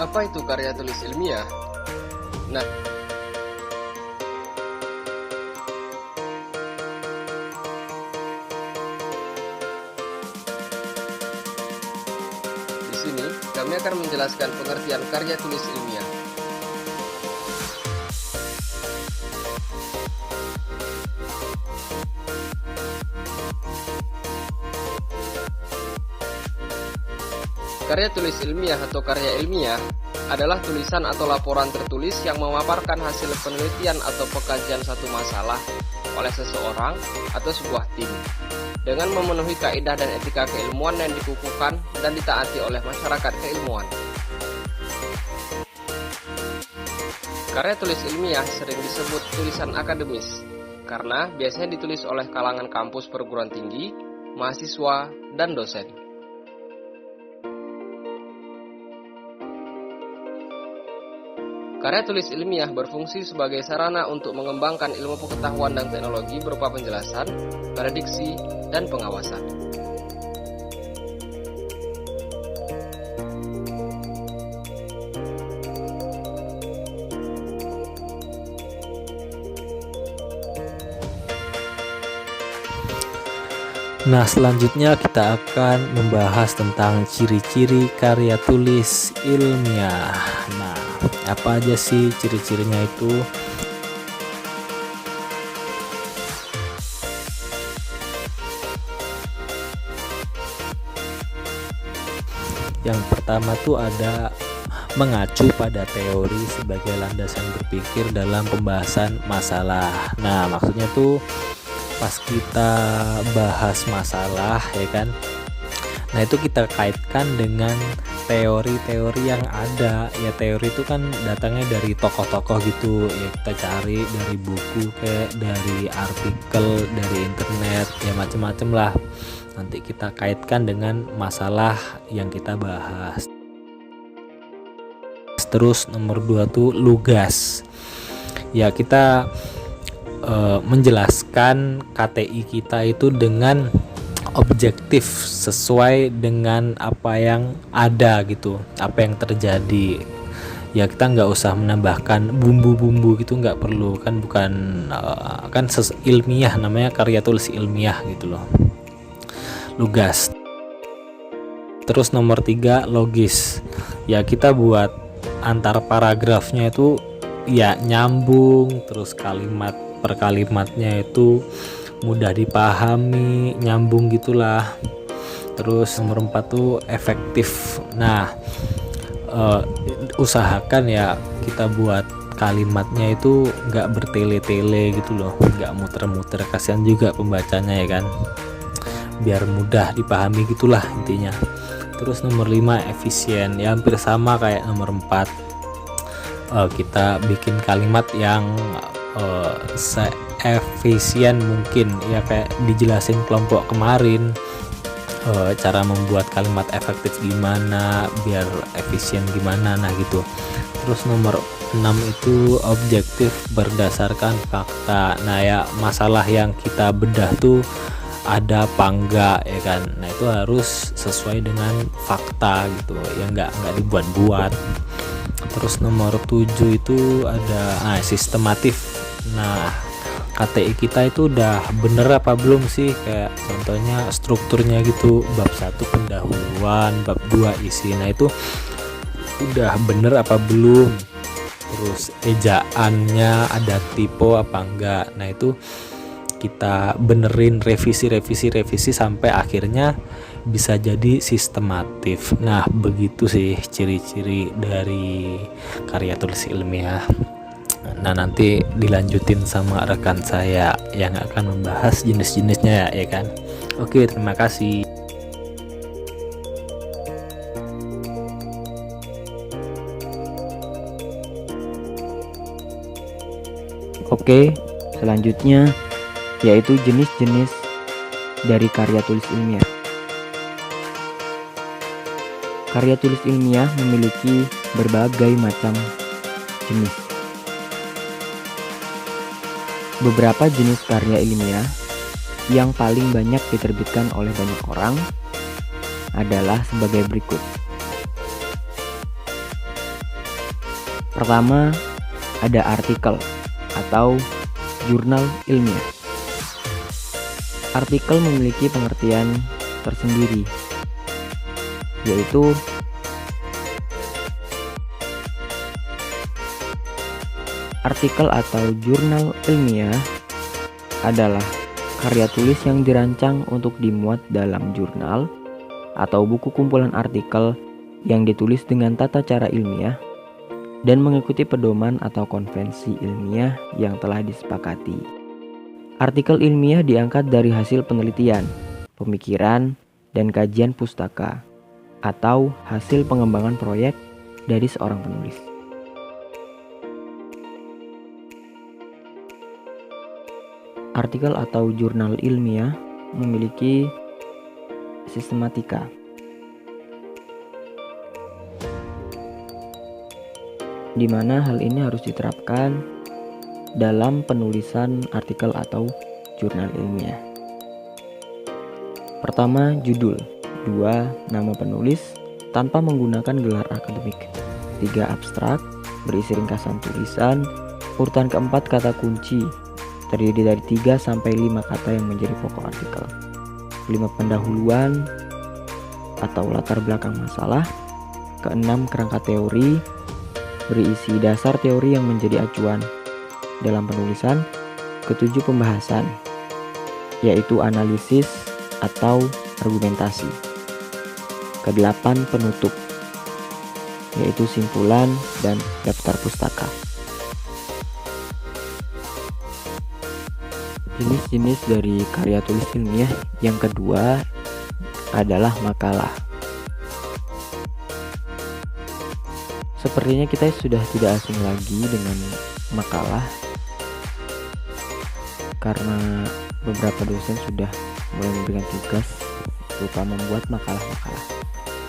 Apa itu karya tulis ilmiah? Nah, di sini kami akan menjelaskan pengertian karya tulis ilmiah. Karya tulis ilmiah atau karya ilmiah adalah tulisan atau laporan tertulis yang memaparkan hasil penelitian atau pengkajian satu masalah oleh seseorang atau sebuah tim dengan memenuhi kaidah dan etika keilmuan yang dikukuhkan dan ditaati oleh masyarakat keilmuan. Karya tulis ilmiah sering disebut tulisan akademis karena biasanya ditulis oleh kalangan kampus perguruan tinggi, mahasiswa, dan dosen. Karya tulis ilmiah berfungsi sebagai sarana untuk mengembangkan ilmu pengetahuan dan teknologi berupa penjelasan, prediksi, dan pengawasan. Nah, selanjutnya kita akan membahas tentang ciri-ciri karya tulis ilmiah. Nah, apa aja sih ciri-cirinya itu? Yang pertama tuh ada mengacu pada teori sebagai landasan berpikir dalam pembahasan masalah. Nah, maksudnya tuh pas kita bahas masalah ya kan, nah itu kita kaitkan dengan teori-teori yang ada ya. Teori itu kan datangnya dari tokoh-tokoh gitu ya, kita cari dari buku, kayak dari artikel, dari internet ya, macem-macem lah. Nanti kita kaitkan dengan masalah yang kita bahas. Terus nomor 2 tuh lugas ya, kita menjelaskan KTI kita itu dengan objektif sesuai dengan apa yang ada gitu, apa yang terjadi ya. Kita nggak usah menambahkan bumbu-bumbu gitu, nggak perlu kan, bukan kan ilmiah, namanya karya tulis ilmiah gitu loh. Lugas. Terus nomor 3 logis ya, kita buat antar paragrafnya itu ya nyambung, terus kalimat per kalimatnya itu mudah dipahami, nyambung gitulah. Terus nomor 4 tuh efektif. Nah, usahakan ya kita buat kalimatnya itu nggak bertele-tele gitu loh, nggak muter-muter, kasihan juga pembacanya ya kan, biar mudah dipahami gitulah intinya. Terus nomor 5 efisien ya, hampir sama kayak nomor 4. Kita bikin kalimat yang seefisien mungkin ya, kayak dijelasin kelompok kemarin, cara membuat kalimat efektif gimana, biar efisien gimana, nah gitu. Terus nomor 6 itu objektif berdasarkan fakta. Nah ya, masalah yang kita bedah tuh ada apa enggak ya kan, nah itu harus sesuai dengan fakta gitu ya, nggak dibuat-buat. Terus nomor 7 itu ada sistematif. Nah, KTI kita itu udah bener apa belum sih, kayak contohnya strukturnya gitu, bab 1 pendahuluan, bab 2 isi, nah itu udah bener apa belum. Terus ejaannya ada typo apa enggak, nah itu kita benerin, revisi sampai akhirnya bisa jadi sistematif. Nah begitu sih ciri-ciri dari karya tulis ilmiah. Nah nanti dilanjutin sama rekan saya yang akan membahas jenis-jenisnya ya kan. Oke, terima kasih. Oke, selanjutnya yaitu jenis-jenis dari karya tulis ilmiah. Karya tulis ilmiah memiliki berbagai macam jenis. Beberapa jenis karya ilmiah yang paling banyak diterbitkan oleh banyak orang adalah sebagai berikut. Pertama, ada artikel atau jurnal ilmiah. Artikel memiliki pengertian tersendiri, yaitu artikel atau jurnal ilmiah adalah karya tulis yang dirancang untuk dimuat dalam jurnal atau buku kumpulan artikel yang ditulis dengan tata cara ilmiah dan mengikuti pedoman atau konvensi ilmiah yang telah disepakati. Artikel ilmiah diangkat dari hasil penelitian, pemikiran, dan kajian pustaka atau hasil pengembangan proyek dari seorang penulis. Artikel atau jurnal ilmiah memiliki sistematika. Di mana hal ini harus diterapkan dalam penulisan artikel atau jurnal ilmiah. Pertama, judul. 2, nama penulis tanpa menggunakan gelar akademik. 3, abstrak berisi ringkasan tulisan. Urutan keempat, kata kunci terdiri dari 3 sampai 5 kata yang menjadi pokok artikel. 5, pendahuluan atau latar belakang masalah. 6, kerangka teori berisi dasar teori yang menjadi acuan dalam penulisan. 7, pembahasan yaitu analisis atau argumentasi. 8, penutup yaitu simpulan dan daftar pustaka. Jenis-jenis dari karya tulis ilmiah yang kedua adalah makalah. Sepertinya kita sudah tidak asing lagi dengan makalah karena beberapa dosen sudah mulai memberikan tugas berupa membuat makalah-makalah.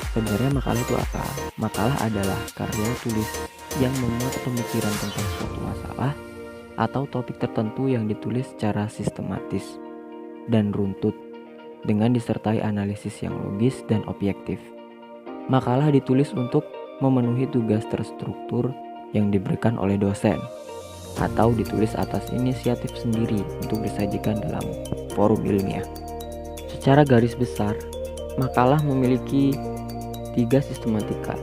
Sebenarnya makalah itu apa? Makalah adalah karya tulis yang memuat pemikiran tentang suatu masalah atau topik tertentu yang ditulis secara sistematis dan runtut dengan disertai analisis yang logis dan objektif. Makalah ditulis untuk memenuhi tugas terstruktur yang diberikan oleh dosen atau ditulis atas inisiatif sendiri untuk disajikan dalam forum ilmiah. Secara garis besar, makalah memiliki 3 sistematika.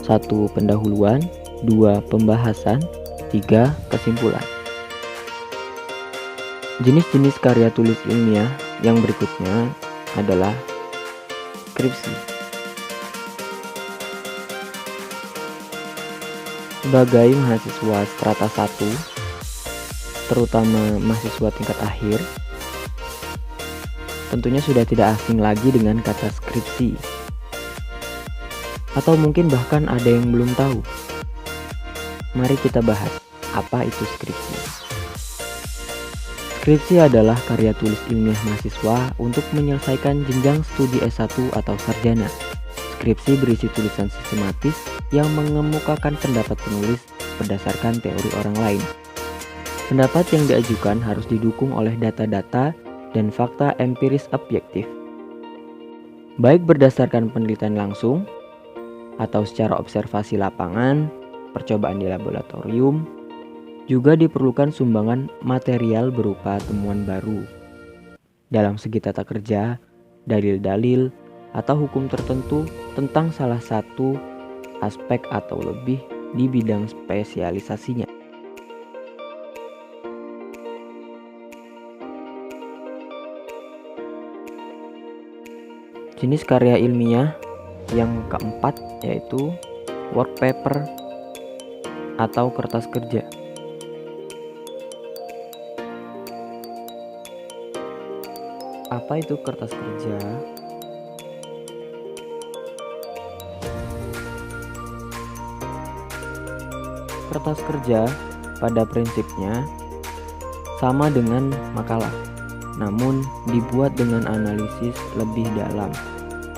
1, pendahuluan. 2, pembahasan. 3, kesimpulan. Jenis-jenis karya tulis ilmiah yang berikutnya adalah skripsi. Sebagai mahasiswa strata 1, terutama mahasiswa tingkat akhir, tentunya sudah tidak asing lagi dengan kata skripsi. Atau mungkin bahkan ada yang belum tahu. Mari kita bahas, apa itu skripsi. Skripsi adalah karya tulis ilmiah mahasiswa untuk menyelesaikan jenjang studi S1 atau sarjana. Skripsi berisi tulisan sistematis yang mengemukakan pendapat penulis berdasarkan teori orang lain. Pendapat yang diajukan harus didukung oleh data-data dan fakta empiris objektif, baik berdasarkan penelitian langsung atau secara observasi lapangan, percobaan di laboratorium. Juga diperlukan sumbangan material berupa temuan baru dalam segi tata kerja, dalil-dalil, atau hukum tertentu tentang salah satu aspek atau lebih di bidang spesialisasinya. Jenis karya ilmiah yang keempat yaitu work paper atau kertas kerja. Apa itu kertas kerja? Kertas kerja pada prinsipnya sama dengan makalah, namun dibuat dengan analisis lebih dalam,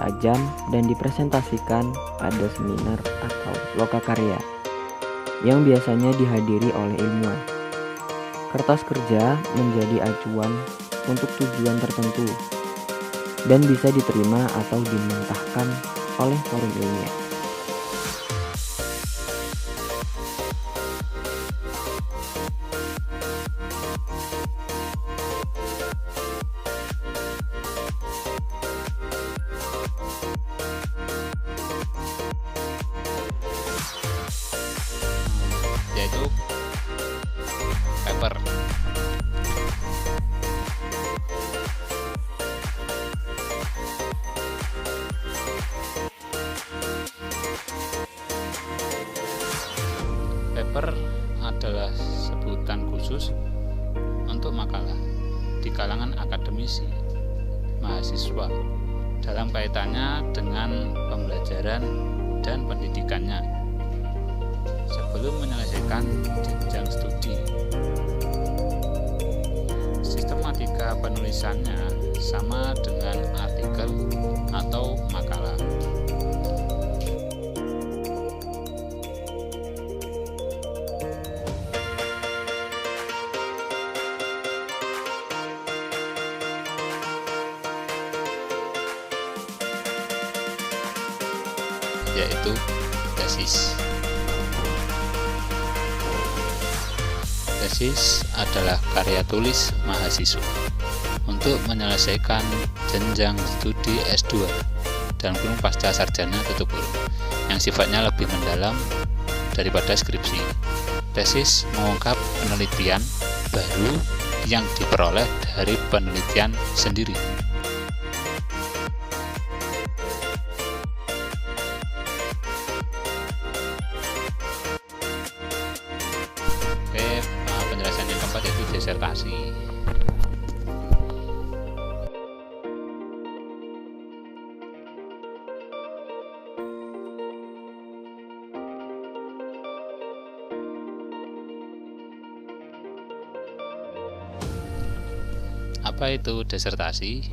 tajam, dan dipresentasikan pada seminar atau lokakarya yang biasanya dihadiri oleh ilmuwan. Kertas kerja menjadi acuan untuk tujuan tertentu dan bisa diterima atau dimentahkan oleh forum ilmiah. paper adalah sebutan khusus untuk makalah di kalangan akademisi, mahasiswa, dalam kaitannya dengan pembelajaran dan pendidikannya sebelum menyelesaikan jenjang studi. Sistematika penulisannya sama dengan artikel atau makalah. Yaitu tesis. Tesis adalah karya tulis mahasiswa untuk menyelesaikan jenjang studi S2 dan kurung pasca sarjana tutup kurung yang sifatnya lebih mendalam daripada skripsi. Tesis mengungkap penelitian baru yang diperoleh dari penelitian sendiri. Penjelasan yang keempat yaitu disertasi. Apa itu disertasi?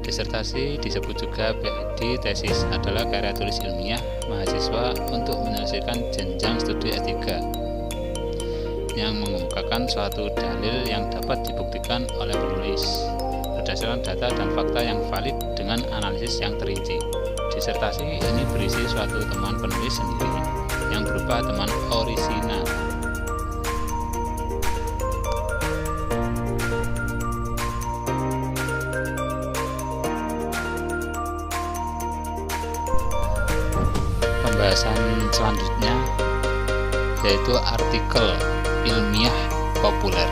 Disertasi disebut juga di tesis adalah karya tulis ilmiah mahasiswa untuk menyelesaikan jenjang studi S3 yang mengemukakan suatu dalil yang dapat dibuktikan oleh penulis berdasarkan data dan fakta yang valid dengan analisis yang terinci. Disertasi ini berisi suatu temuan penulis sendiri yang berupa temuan orisinal. Pembahasan selanjutnya yaitu artikel ilmiah populer.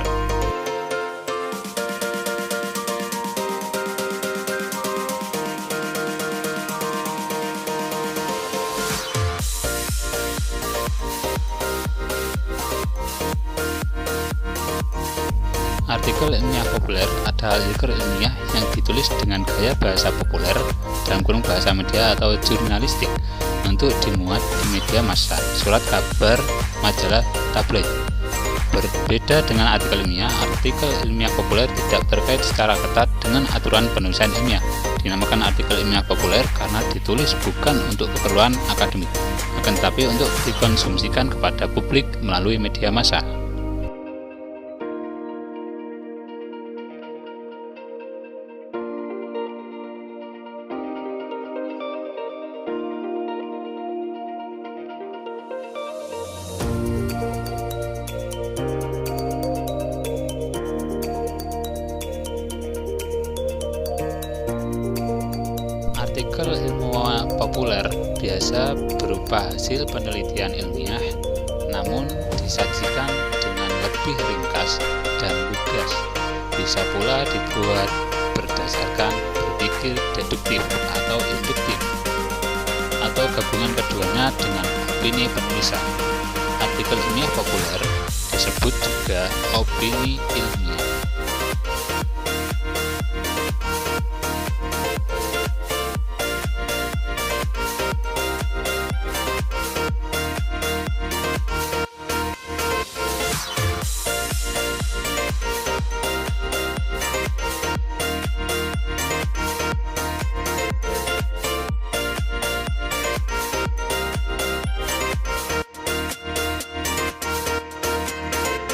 Artikel ilmiah populer adalah artikel ilmiah yang ditulis dengan gaya bahasa populer dalam kurung bahasa media atau jurnalistik untuk dimuat di media massa, surat kabar, majalah, tabloid. Berbeda dengan artikel ilmiah populer tidak terkait secara ketat dengan aturan penulisan ilmiah. Dinamakan artikel ilmiah populer karena ditulis bukan untuk keperluan akademik, akan tetapi untuk dikonsumsikan kepada publik melalui media massa. Artikel ilmuwan populer biasa berupa hasil penelitian ilmiah, namun disajikan dengan lebih ringkas dan lugas. Bisa pula dibuat berdasarkan berpikir deduktif atau induktif, atau gabungan keduanya dengan opini penulisan. Artikel ilmiah populer disebut juga opini ilmiah.